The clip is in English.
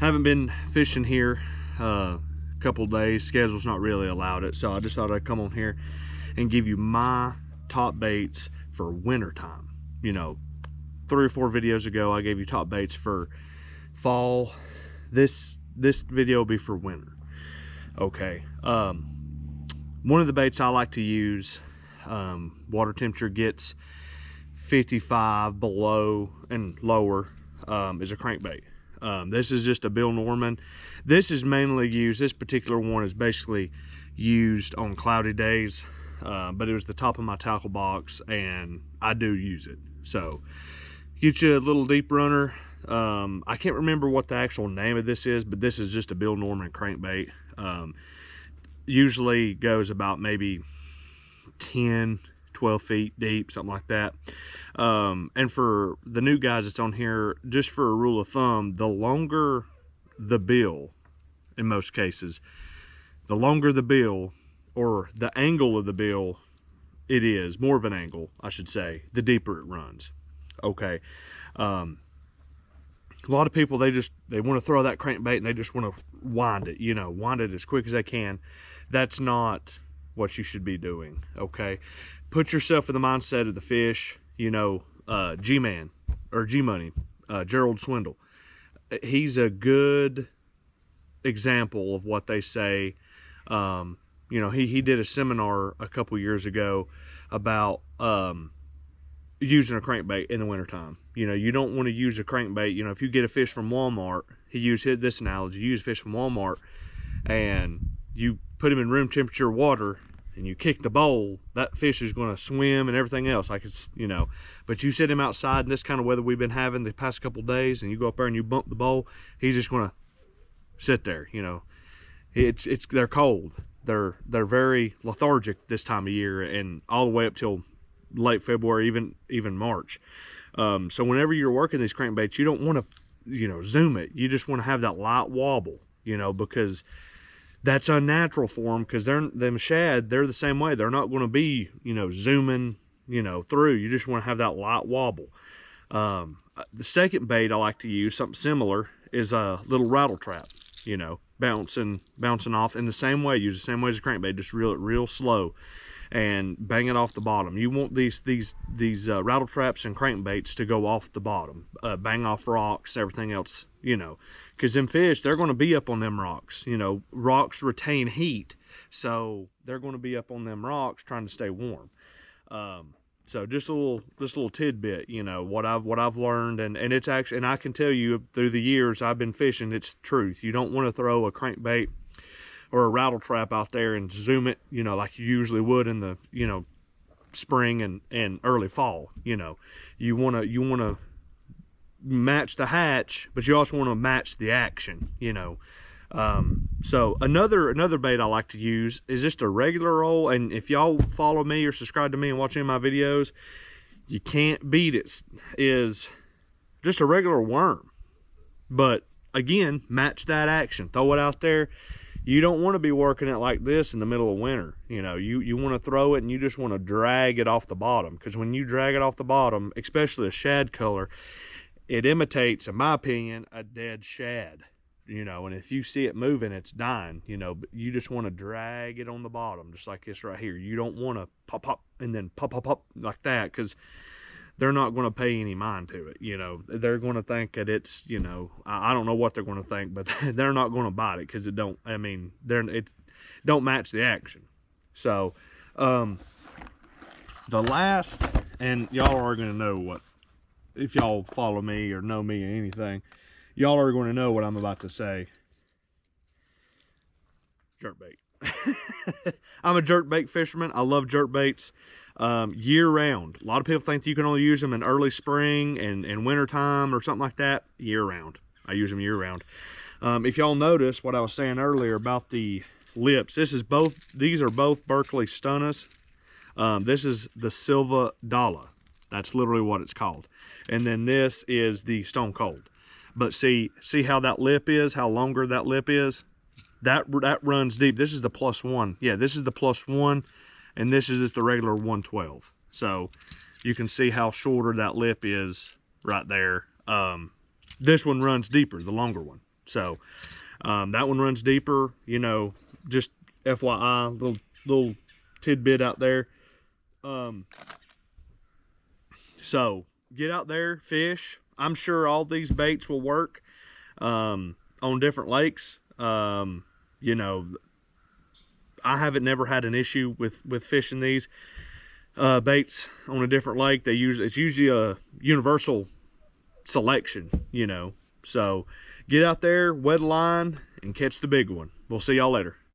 Haven't been fishing here a couple days. Schedule's not really allowed it, so I just thought I'd come on here and give you my top baits for winter time. You know, 3 or 4 videos ago I gave you top baits for fall. This video will be for winter. Okay. One of the baits I like to use, water temperature gets 55 below and lower, is a crankbait. This is just a Bill Norman. This is mainly used, this particular one is basically used on cloudy days, but it was the top of my tackle box and I do use it. So get you a little deep runner. I can't remember what the actual name of this is, but this is just a Bill Norman crankbait. Usually goes about maybe 10, 12 feet deep, something like that. And for the new guys that's on here, just for a rule of thumb, the longer the bill, in most cases, the longer the bill, or the angle of the bill it is, more of an angle, I should say, the deeper it runs. Okay. A lot of people, they want to throw that crankbait and they just want to wind it, you know, wind it as quick as they can. That's not what you should be doing. Okay. Put yourself in the mindset of the fish. You know, G-Man or G-Money, Gerald Swindle. He's a good example of what they say. You know, he did a seminar a couple years ago about using a crankbait in the wintertime. You know, you don't want to use a crankbait. You know, if you get a fish from Walmart, he used this analogy. You use a fish from Walmart and you put him in room temperature water and you kick the bowl, that fish is going to swim and everything else. Like, it's, you know, but you set him outside in this kind of weather we've been having the past couple days and you go up there and you bump the bowl, he's just going to sit there. You know, they're cold. They're very lethargic this time of year and all the way up till late February, even March. So whenever you're working these crankbaits, you don't want to, you know, zoom it. You just want to have that light wobble, you know, because that's unnatural for them, because them shad, they're the same way. They're not going to be, you know, zooming, you know, through. You just want to have that light wobble. The second bait I like to use, something similar, is a little rattle trap, you know, bouncing off in the same way. Use the same way as a crankbait, just reel it real slow and bang it off the bottom. You want these rattle traps and crankbaits to go off the bottom, bang off rocks, everything else, you know, because them fish, they're going to be up on them rocks. You know, rocks retain heat, so they're going to be up on them rocks trying to stay warm. So just a little tidbit, you know, what I've learned, and it's actually, and I can tell you through the years I've been fishing, it's the truth. You don't want to throw a crankbait or a rattle trap out there and zoom it, you know, like you usually would in the, you know, spring and early fall. You know, you want to match the hatch, but you also want to match the action, you know. So another bait I like to use is just a regular old, and if y'all follow me or subscribe to me and watch any of my videos, you can't beat it, is just a regular worm. But again, match that action, throw it out there. You don't want to be working it like this in the middle of winter. You know, you want to throw it and you just want to drag it off the bottom, because when you drag it off the bottom, especially a shad color, it imitates, in my opinion, a dead shad. You know, and if you see it moving, it's dying. You know, but you just want to drag it on the bottom, just like this right here. You don't want to pop and then pop like that, because they're not going to pay any mind to it. You know, they're going to think that it's, you know, I don't know what they're going to think, but they're not going to bite it, because it don't match the action. So the last, and y'all are going to know what, if y'all follow me or know me or anything, y'all are going to know what I'm about to say. Jerkbait. I'm a jerkbait fisherman. I love jerkbaits year round. A lot of people think you can only use them in early spring and winter time or something like that. Year round. I use them year round. If y'all notice what I was saying earlier about the lips, these are both Berkley Stunnas. This is the Silva Dalla. That's literally what it's called. And then this is the Stone Cold. But see how that lip is, how longer that lip is? That runs deep. This is the +1. Yeah, this is the +1, and this is just the regular 112. So you can see how shorter that lip is right there. This one runs deeper, the longer one. So that one runs deeper, you know, just FYI, little tidbit out there. So get out there, fish. I'm sure all these baits will work on different lakes. You know, I haven't never had an issue with fishing these baits on a different lake. It's usually a universal selection, you know. So get out there, wet a line, and catch the big one. We'll see y'all later.